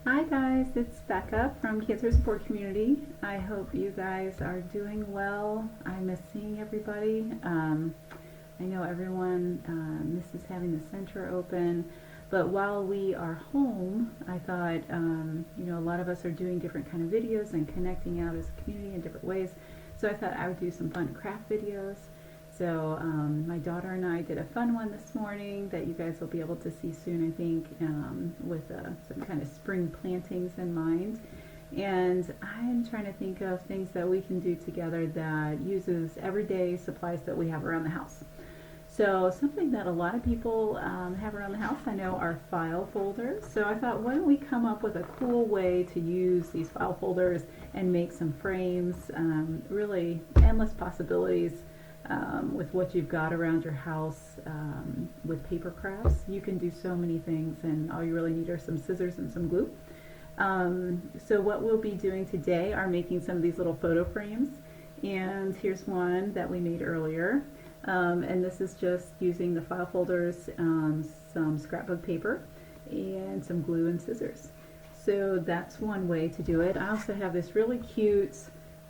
Hi guys, it's Becca from Cancer Support Community. I hope you guys are doing well. I miss seeing everybody. I know everyone misses having the center open, but while we are home, I thought, a lot of us are doing different kind of videos and connecting out as a community in different ways. So I thought I would do some fun craft videos. So my daughter and I did a fun one this morning that you guys will be able to see soon, I think, with some kind of spring plantings in mind. And I'm trying to think of things that we can do together that uses everyday supplies that we have around the house. So something that a lot of people have around the house, I know, are file folders. So I thought, why don't we come up with a cool way to use these file folders and make some frames, really endless possibilities with what you've got around your house with paper crafts. You can do so many things, and all you really need are some scissors and some glue. So what we'll be doing today are making some of these little photo frames, and here's one that we made earlier. And this is just using the file folders, some scrapbook paper, and some glue and scissors. So that's one way to do it. I also have this really cute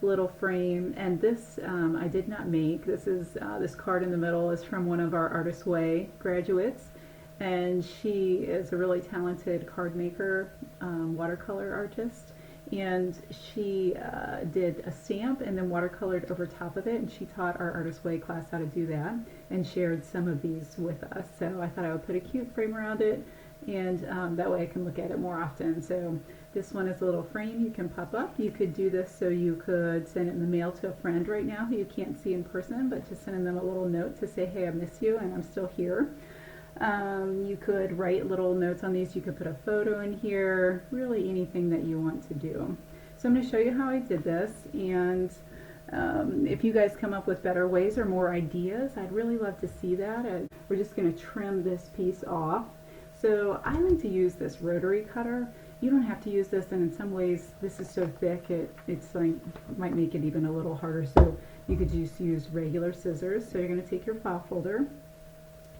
little frame, and this I did not make. This is this card in the middle is from one of our Artist Way graduates, and she is a really talented card maker, watercolor artist, and she did a stamp and then watercolored over top of it, and she taught our Artist Way class how to do that and shared some of these with us. So I thought I would put a cute frame around it, and that way I can look at it more often. So this one is a little frame you can pop up. You could do this so you could send it in the mail to a friend right now who you can't see in person, but just sending them a little note to say, hey, I miss you and I'm still here. You could write little notes on these. You could put a photo in here, really anything that you want to do. So I'm going to show you how I did this, and if you guys come up with better ways or more ideas, I'd really love to see that. We're just going to trim this piece off. So I like to use this rotary cutter. You don't have to use this, and in some ways this is so thick it's like might make it even a little harder. So you could just use regular scissors. So you're going to take your file folder,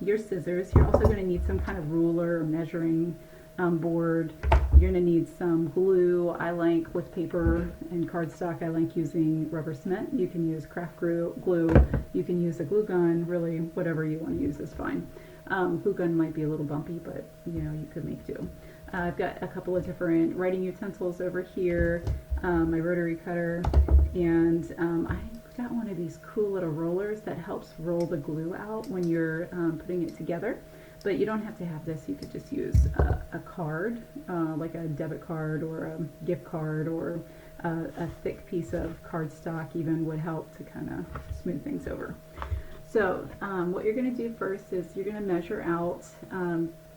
your scissors. You're also going to need some kind of ruler or measuring board. You're going to need some glue. I like with paper and cardstock, I like using rubber cement. You can use craft glue. You can use a glue gun. Really, whatever you want to use is fine. Glue gun might be a little bumpy, but you could make do. I've got a couple of different writing utensils over here, my rotary cutter, and I got one of these cool little rollers that helps roll the glue out when you're putting it together. But you don't have to have this. You could just use a card, like a debit card or a gift card, or a thick piece of cardstock even would help to kind of smooth things over. So what you're going to do first is you're going to measure out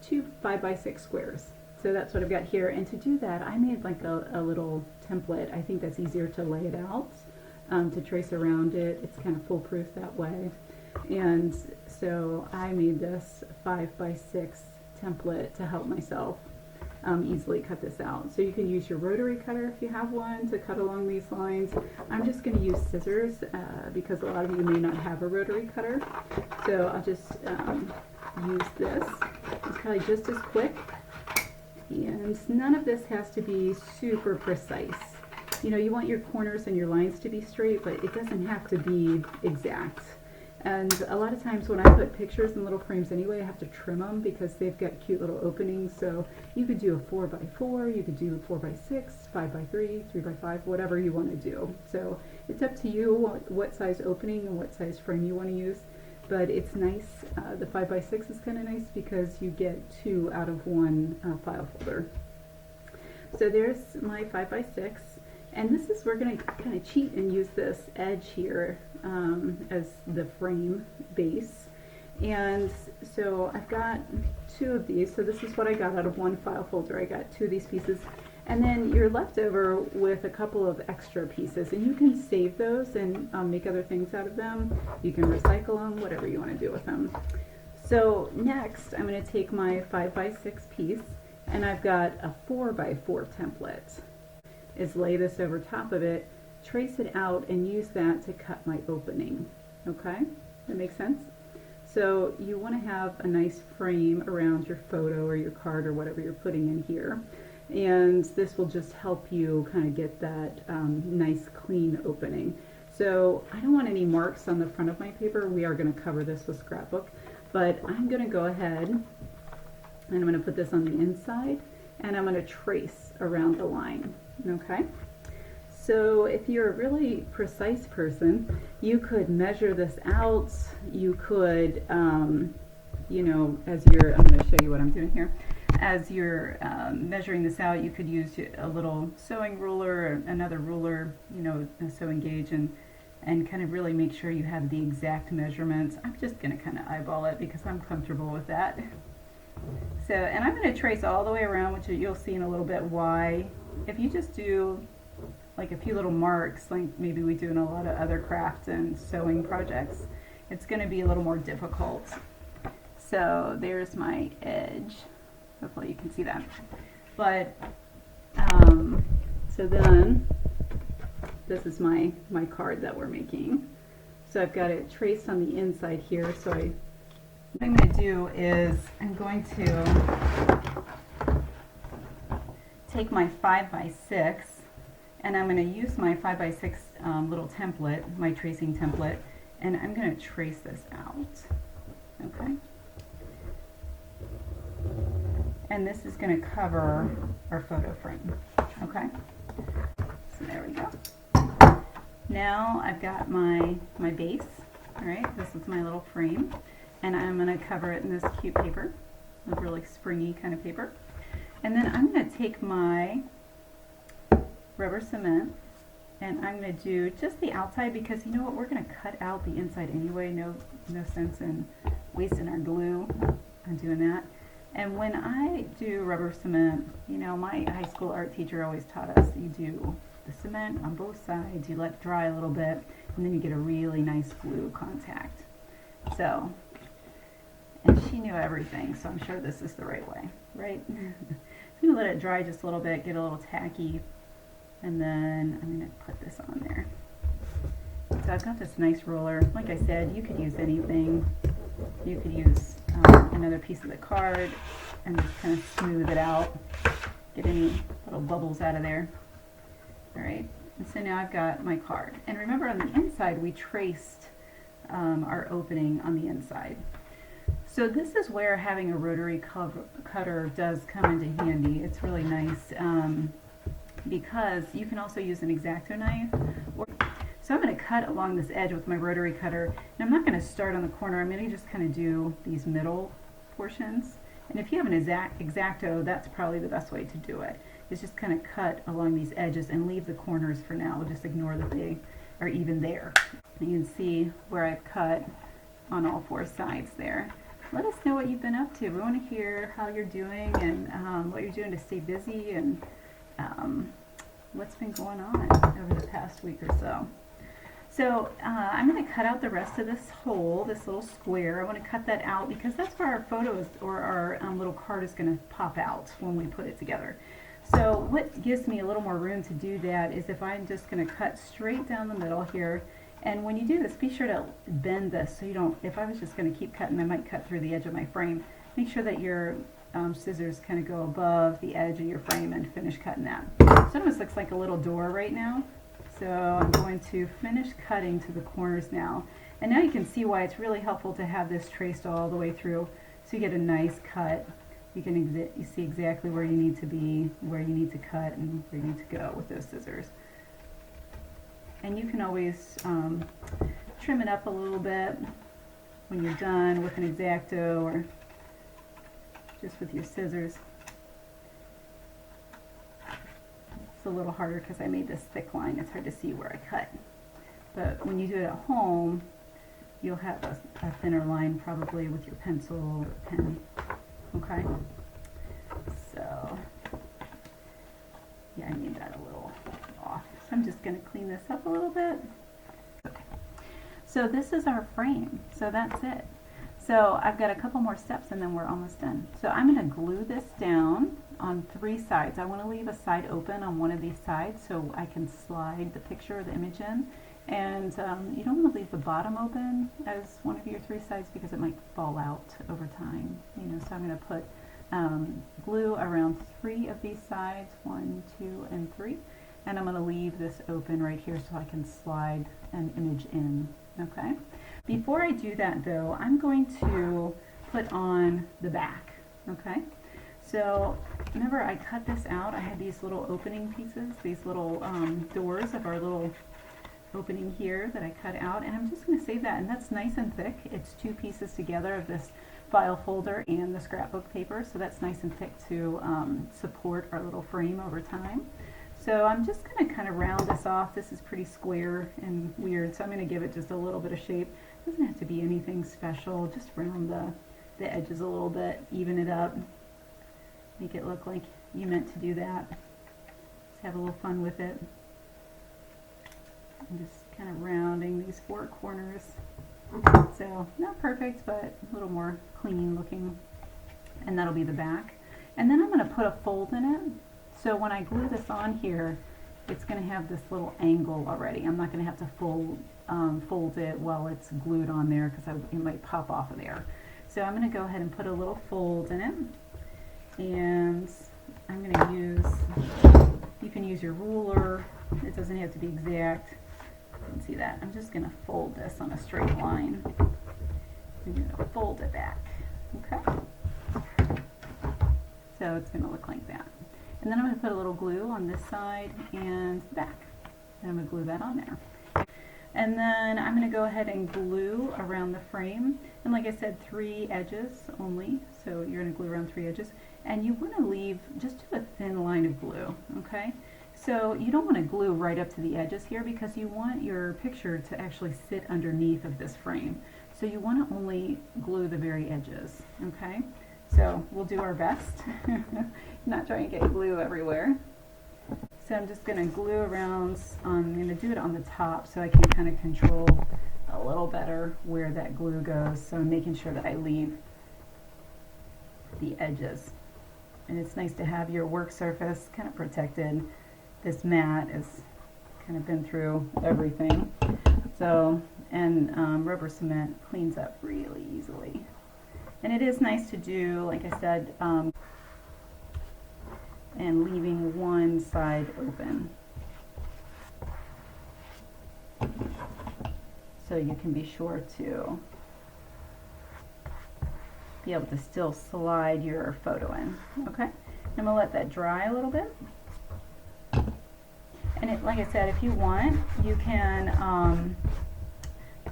two 5x6 squares. So that's what I've got here, and to do that I made like a little template. I think that's easier to lay it out, to trace around it. It's kind of foolproof that way. And so I made this 5x6 template to help myself easily cut this out. So you can use your rotary cutter if you have one to cut along these lines. I'm just going to use scissors because a lot of you may not have a rotary cutter. So I'll just use this. It's probably just as quick. And none of this has to be super precise. You want your corners and your lines to be straight, but it doesn't have to be exact. And a lot of times when I put pictures in little frames anyway, I have to trim them because they've got cute little openings. So you could do a 4x4, you could do a 4x6, 5x3, 3x5, whatever you want to do. So it's up to you what size opening and what size frame you want to use. But it's nice, the 5x6 is kind of nice because you get two out of one file folder. So there's my 5x6, and this is, we're going to kind of cheat and use this edge here as the frame base. And so I've got two of these, so this is what I got out of one file folder. I got two of these pieces. And then you're left over with a couple of extra pieces, and you can save those and make other things out of them. You can recycle them, whatever you want to do with them. So next, I'm going to take my 5x6 piece, and I've got a 4x4 template. Is lay this over top of it, trace it out, and use that to cut my opening. Okay, that makes sense? So you want to have a nice frame around your photo or your card or whatever you're putting in here. and this will just help you kind of get that nice clean opening. So I don't want any marks on the front of my paper. We are going to cover this with scrapbook, but I'm going to go ahead and I'm going to put this on the inside, and I'm going to trace around the line. Okay, so if you're a really precise person, you could measure this out. You could you know, as you're, I'm going to show you what I'm doing here. As you're measuring this out, you could use a little sewing ruler or another ruler, you know, a sewing gauge, and kind of really make sure you have the exact measurements. I'm just going to kind of eyeball it because I'm comfortable with that. So, and I'm going to trace all the way around, which you'll see in a little bit why. If you just do like a few little marks, like maybe we do in a lot of other craft and sewing projects, it's going to be a little more difficult. So there's my edge. Hopefully you can see that. But so then this is my card that we're making. So I've got it traced on the inside here. So what I'm going to do is I'm going to take my 5x6, and I'm going to use my 5x6 little template, my tracing template, and I'm going to trace this out. Okay. And this is going to cover our photo frame. Okay. So there we go. Now I've got my base. All right. This is my little frame, and I'm going to cover it in this cute paper, a really springy kind of paper. And then I'm going to take my rubber cement, and I'm going to do just the outside, because you know what, we're going to cut out the inside anyway. No sense in wasting our glue on doing that. And when I do rubber cement, you know, my high school art teacher always taught us you do the cement on both sides, you let it dry a little bit, and then you get a really nice glue contact. So, and she knew everything, so I'm sure this is the right way, right? I'm going to let it dry just a little bit, get a little tacky, and then I'm going to put this on there. So I've got this nice roller. Like I said, you could use anything. You could use another piece of the card and just kind of smooth it out, get any little bubbles out of there. All right, and so now I've got my card. And remember, on the inside we traced our opening on the inside. So this is where having a rotary cutter does come into handy. It's really nice because you can also use an X-Acto knife. So I'm going to cut along this edge with my rotary cutter, and I'm not going to start on the corner. I'm going to just kind of do these middle portions. And if you have an X-Acto, that's probably the best way to do it. Is just kind of cut along these edges and leave the corners for now. We'll just ignore that they are even there. And you can see where I've cut on all four sides there. Let us know what you've been up to. We want to hear how you're doing and what you're doing to stay busy, and what's been going on over the past week or so. So I'm going to cut out the rest of this hole, this little square. I want to cut that out because that's where our photos or our little card is going to pop out when we put it together. So what gives me a little more room to do that is if I'm just going to cut straight down the middle here. And when you do this, be sure to bend this so you don't, if I was just going to keep cutting, I might cut through the edge of my frame. Make sure that your scissors kind of go above the edge of your frame and finish cutting that. So it almost looks like a little door right now. So I'm going to finish cutting to the corners now. And now you can see why it's really helpful to have this traced all the way through, so you get a nice cut. You can you see exactly where you need to be, where you need to cut, and where you need to go with those scissors. And you can always trim it up a little bit when you're done with an X-Acto or just with your scissors. It's a little harder because I made this thick line. It's hard to see where I cut. But when you do it at home, you'll have a thinner line probably with your pencil or pen. Okay? So, yeah, I made that a little off. So I'm just going to clean this up a little bit. Okay. So this is our frame. So that's it. So I've got a couple more steps and then we're almost done. So I'm going to glue this down on 3 sides. I want to leave a side open on one of these sides so I can slide the picture or the image in. And you don't want to leave the bottom open as one of your 3 sides because it might fall out over time. You know, so I'm going to put glue around 3 of these sides, 1, 2, and 3. And I'm going to leave this open right here so I can slide an image in. Okay. Before I do that though, I'm going to put on the back. Okay. So remember I cut this out. I had these little opening pieces, these little doors of our little opening here that I cut out, and I'm just going to save that, and that's nice and thick. It's 2 pieces together of this file folder and the scrapbook paper, so that's nice and thick to support our little frame over time. So I'm just going to kind of round this off. This is pretty square and weird, so I'm going to give it just a little bit of shape. It doesn't have to be anything special, just round the edges a little bit, even it up, make it look like you meant to do that. Just have a little fun with it. I'm just kind of rounding these 4 corners. So not perfect, but a little more clean looking. And that'll be the back. And then I'm going to put a fold in it. So when I glue this on here, it's going to have this little angle already. I'm not going to have to fold it while it's glued on there because it might pop off of there. So I'm going to go ahead and put a little fold in it. And I'm going to you can use your ruler. It doesn't have to be exact. You can see that. I'm just going to fold this on a straight line. I'm going to fold it back. Okay? So it's going to look like that. And then I'm going to put a little glue on this side and the back. And I'm going to glue that on there. And then I'm going to go ahead and glue around the frame. And like I said, 3 edges only. So you're going to glue around 3 edges. And you want to leave just a thin line of glue. Okay? So you don't want to glue right up to the edges here because you want your picture to actually sit underneath of this frame. So you want to only glue the very edges. Okay? So we'll do our best. Not trying to get glue everywhere. So I'm just going to glue around, I'm going to do it on the top so I can kind of control a little better where that glue goes. So I'm making sure that I leave the edges. And it's nice to have your work surface kind of protected. This mat has kind of been through everything. So, and rubber cement cleans up really easily. And it is nice to do, like I said, and leaving one side open. So you can be sure to be able to still slide your photo in. Okay? I'm going to let that dry a little bit. And it, like I said, if you want, you can,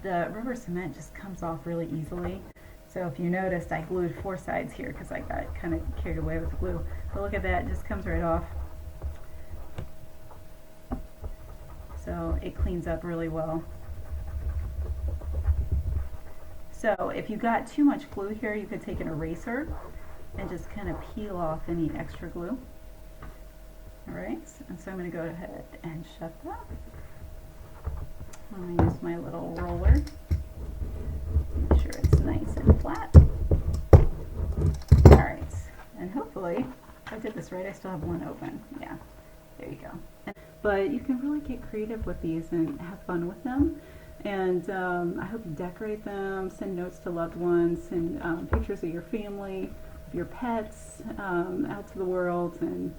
the rubber cement just comes off really easily. So if you noticed, I glued 4 sides here because I got kind of carried away with the glue. But look at that, it just comes right off. So it cleans up really well. So if you got too much glue here, you could take an eraser and just kind of peel off any extra glue. Alright, and so I'm going to go ahead and shut that. I'm going to use my little roller. Make sure it's nice and flat. Alright, and hopefully, if I did this right, I still have one open. Yeah, there you go. But you can really get creative with these and have fun with them. And I hope you decorate them, send notes to loved ones, send pictures of your family, of your pets out to the world. And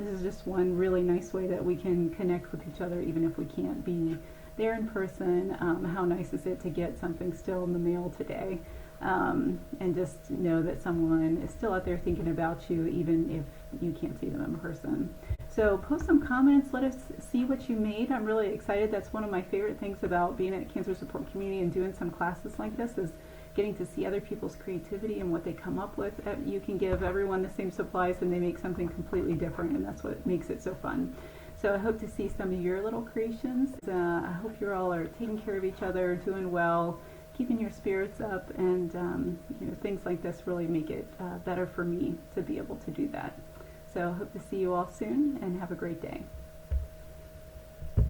this is just one really nice way that we can connect with each other even if we can't be there in person. How nice is it to get something still in the mail today and just know that someone is still out there thinking about you even if you can't see them in person. So post some comments, let us see what you made. I'm really excited. That's one of my favorite things about being at Cancer Support Community and doing some classes like this is getting to see other people's creativity and what they come up with. You can give everyone the same supplies and they make something completely different, and that's what makes it so fun. So I hope to see some of your little creations. I hope you all are taking care of each other, doing well, keeping your spirits up, and you know, things like this really make it better for me to be able to do that. So I hope to see you all soon, and have a great day.